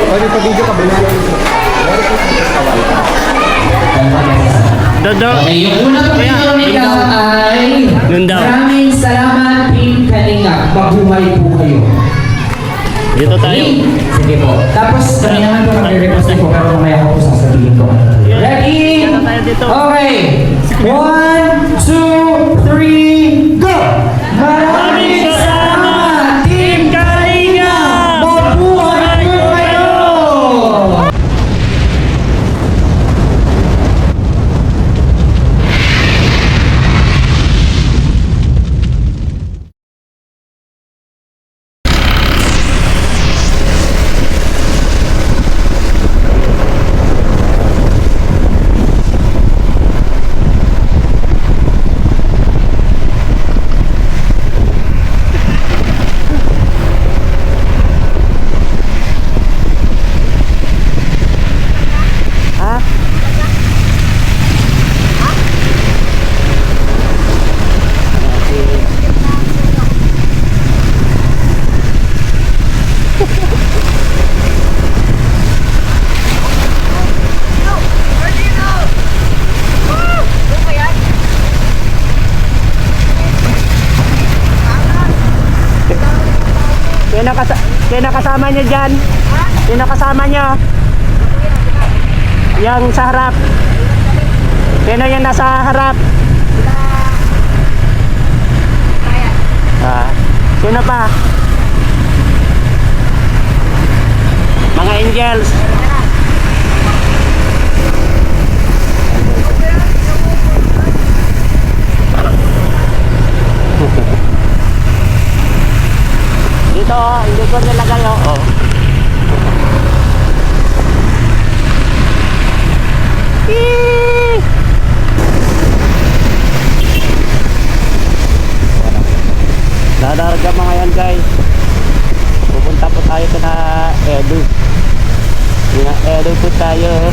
Pwede pa video ka ba? Dodo. Okay, yung una pong ikaw ay Nundaw. maraming salamat, Team Kalinga. Mabuhay po kayo. Dito tayo. Sige po. Tapos kami naman po mag-request po pero mamaya ko po sasabihin ko. Ready? Dito tayo dito. Okay. 1, 2, 3, go! Maraming salamat, Team Kalinga! Mabuhay po kayo! Sino kasama niyo dyan? Sino kasama niyo? Yang sa harap. Sino yung nasa harap? Sino pa? Mga angels. Dito, hindi ko nilagay oh. Dadarga mga yan guys. Pupunta po tayo na Edu. Na Edu po tayo.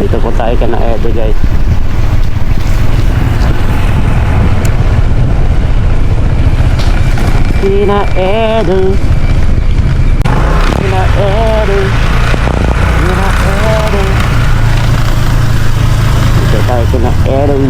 Dito po tayo na Edu guys. Sina Edu. Sina Edu. Sina Edu. Dito tayo na Edu.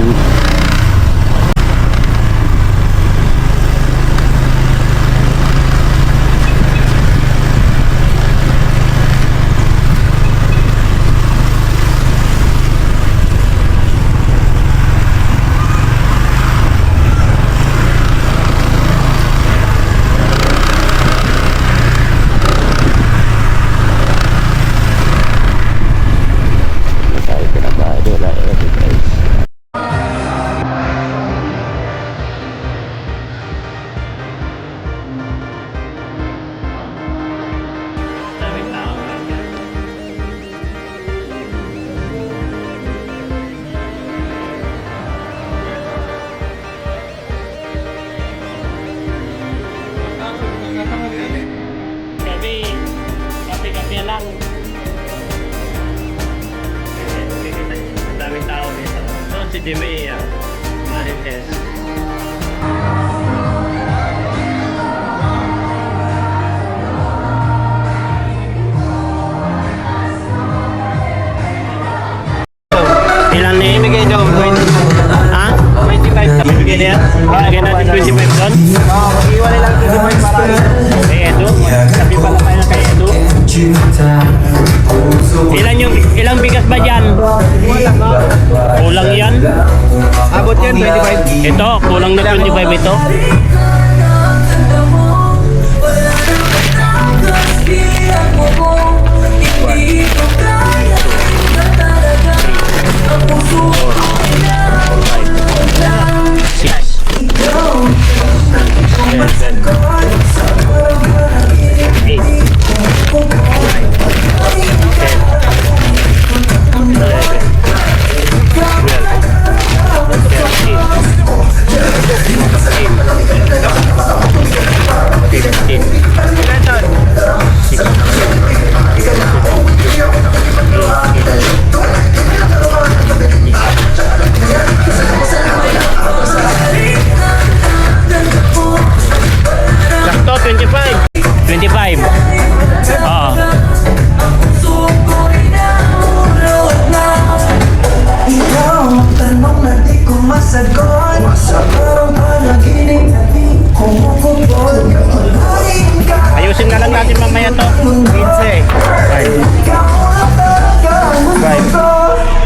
Kape lang. Ang daming tao dito. Doon si Jimmy, Marites. Ilan na ibigay daw? Ha? 25. Ibigay na yan? Ibigay natin 25 doon? Oo, mag-iwalay lang 25 para kay Edu? Sabi pala tayo kay Edu? Ilang bigas ba dyan? Kulang yan? abot yan, 25. Ito, kulang na 25 ito.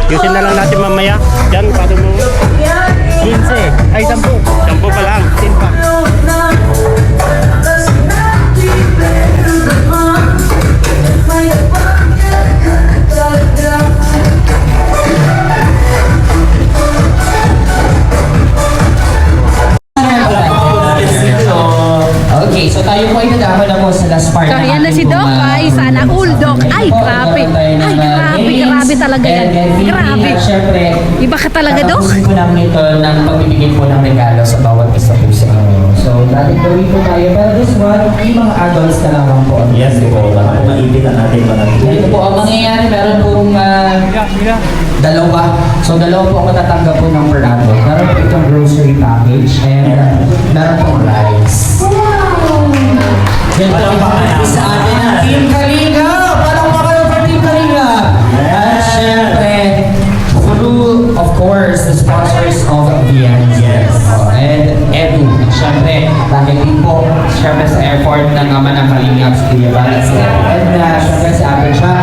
Yusin na lang natin mamaya. Diyan, paano mo? 15. Ay, 10. 10 pa lang. 10 pa. Okay, so tayo po ay nadama na po sa last part. So, ng yan na ating si Doc. pong, Ay, sana all, Doc. Ay, grabe. Ay, grabe talaga yan. Grabe. At syempre, Iba ka talaga, Doc. tatapusin po namin ito ng pagbibigay po ng regalo sa bawat isa po sa inyo. So, dating gawin po tayo. Pero this one, yung mga adults na lang po. Yes po, baka maibitan natin mga Ito po ang mangyayari, meron pong dalawa. So, dalawa po ang matatanggap po ng per adult. Meron po itong grocery package and meron pong rice. Yan po ang sa atin ng Team Kalinga! Parang makaroon ng Team Kalinga! At syempre, through, of course, the sponsors of VNZ. Yes. And Edu. Syempre, dahil din po, syempre sa effort ng ama ng Kalinga, si Kuya Balat, si Edu. And syempre si Ate Cha,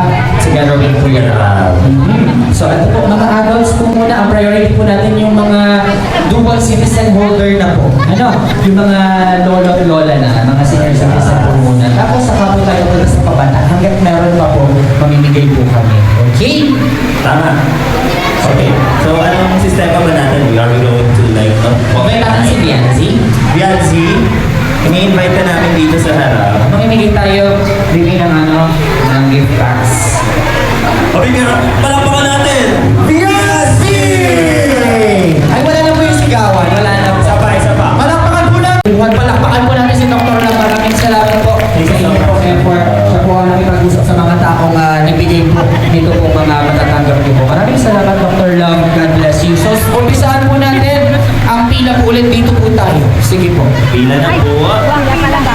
together with Kuya Ral. So, ito po, mga adults po muna, ang priority po natin yung mga dual citizen holder na po. Ano? Yung mga lolo at lola na, mga senior citizen po muna. Tapos, saka po tayo po sa pabata. Hanggat meron pa po, mamimigay po kami. Okay? Tama. Okay, so anong sistema ba natin? Are we going to like... Okay, natin si Bianzi. Bianzi, ini-invite ka namin dito sa harap. Mamimigay tayo, bigay ng ng gift packs. Okay, pero palakpakan natin! Bianzi! Ay, wala na po yung sigawan. Wala na po. Isa pa. Palakpakan po natin. Palakpakan po natin si Dr. na maraming salamat po sa inyong po effort. Siya po ang nakipag-usap sa mga taong nagbigay po dito po mga matatanggap niyo po. Maraming salamat, Dr. Love. God bless you. So, umpisahan po natin ang pila po ulit dito po tayo. Sige po. Pila na po. Wala pala ba?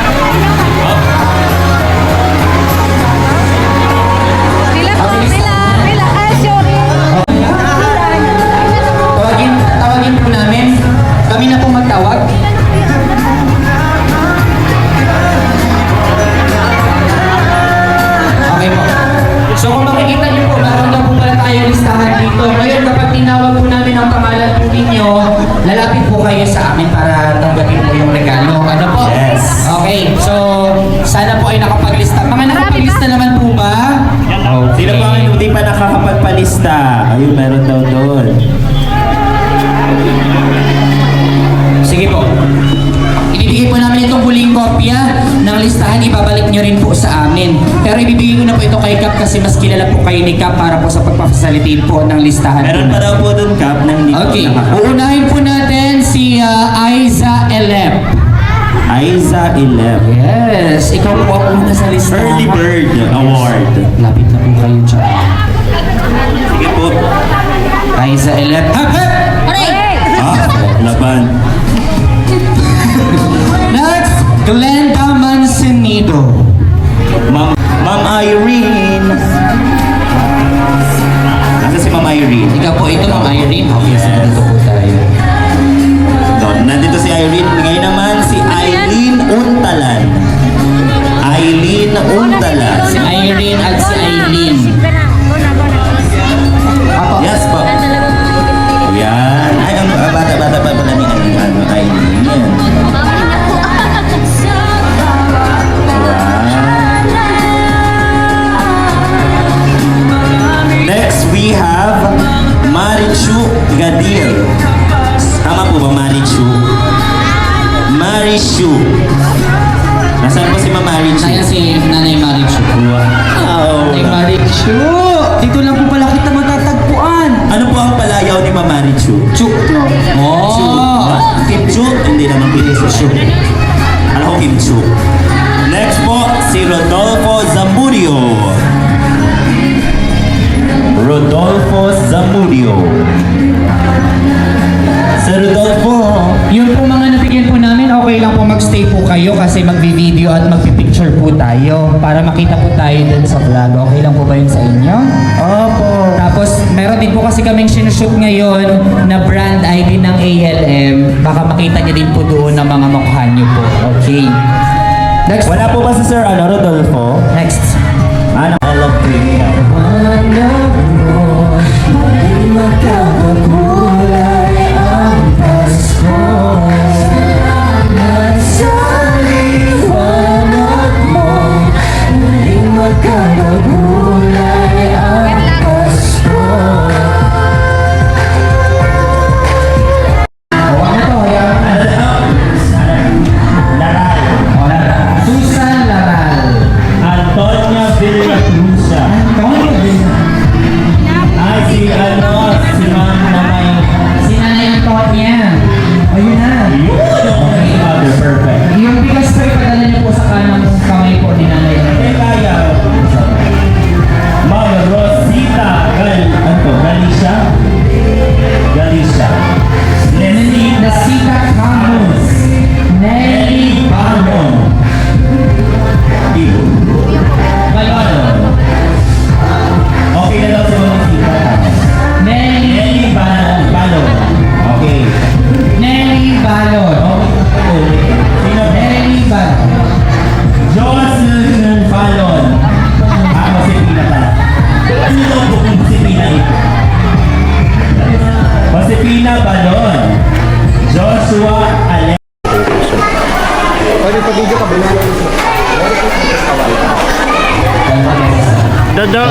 Pila po, pila. Pila. Ay, sorry. Tawagin po namin. Kami na po magtawag. Okay po. So kung makikita niyo po, meron na po pala tayong listahan dito. Ngayon kapag tinawag po namin ang pangalan po ninyo, lalapit po kayo sa amin para tanggapin po yung regalo. Ano po? Yes. Okay, so sana po ay nakapaglista. Mga nakapaglista naman po ba? Sino pa ang hindi pa nakakapagpalista? Ayun, meron daw doon. Sige po. Ibibigay po namin itong huling kopya ng listahan. Ibabalik nyo rin po sa amin. Pero ibibigay ko na po ito kay Cap kasi mas kilala po kayo ni Cap para po sa pagpapasalitin po ng listahan. Meron pa daw po doon, Cap, ng hindi Okay. po nakaka- Uunahin po natin si Aiza Elep. Aiza 11. Yes. Ikaw po ang una sa listahan. Early Bird Award. Lapit na po kayo dyan. Sige po. Aiza Elep. Hap, hap! Laban. Next, Glenda Mancenido. Ma'am Irene. Nasa si Ma'am Irene? Ikaw po ito, Ma'am Irene. Okay, so dito po tayo. Doon, nandito si Irene. Ngayon naman si Eileen Untalan. Eileen Untalan. Si Irene at si Eileen. Apo. Yes po. Yan. Ay, ang bata-bata pa pala ni Eileen. Yan. Next, we have Marichu Gadir. Tama po ba, Marichu? Marichu. Nasaan po si Ma'am Marichu? Kaya si Nanay Marichu. Wow. Nanay Marichu! Dito lang po pala kita matatagpuan. Ano po ang palayaw ni Ma'am Marichu? Chuk. Oh! Kim Chu? Hindi naman pili si Chu. Ano ko Kim Chu? Next po, si Rodolfo Zamudio. Rodolfo Zamudio. Sir Rodolfo. Yun po mga nabigyan po namin, okay lang po magstay po kayo kasi magbi-video at magpi-picture po tayo para makita po tayo dun sa vlog. Okay lang po ba yun sa inyo? Opo. Tapos meron din po kasi kaming sinushoot ngayon na brand ID ng ALM. Baka makita niyo din po doon ang mga mukha niyo po. Okay. Next. Wala po ba si Sir Rodolfo? Next. Ano? I love you.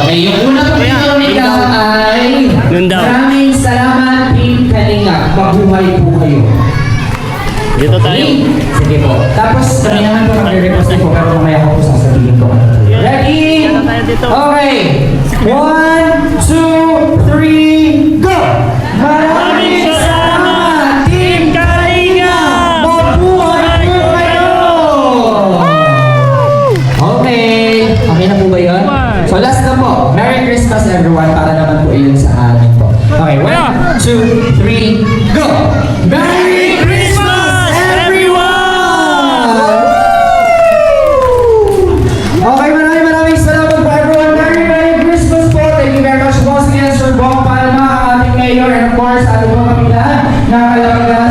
Okay, yung una po dito nila ay Yun daw. maraming salamat, Team Kalinga. Mabuhay po kayo. Dito tayo. Sige po. Tapos, kami naman po mag-request po, pero mamaya ko po sasabihin ko. Ready? Dito tayo dito. Okay. 1, 2, 3, go! Maraming salamat, Team Kalinga! Mabuhay po kayo! Okay. Okay na po ba yun? So last na po. Merry Christmas everyone para naman po yun sa amin po. Okay, 1, 2, 3, go! Merry Christmas everyone! Okay, maraming salamat po everyone. Merry Christmas po. Thank you very much, Boss Sir Bong Palma, ang ating mayor, and of course, ating mga kapila, nakakalaga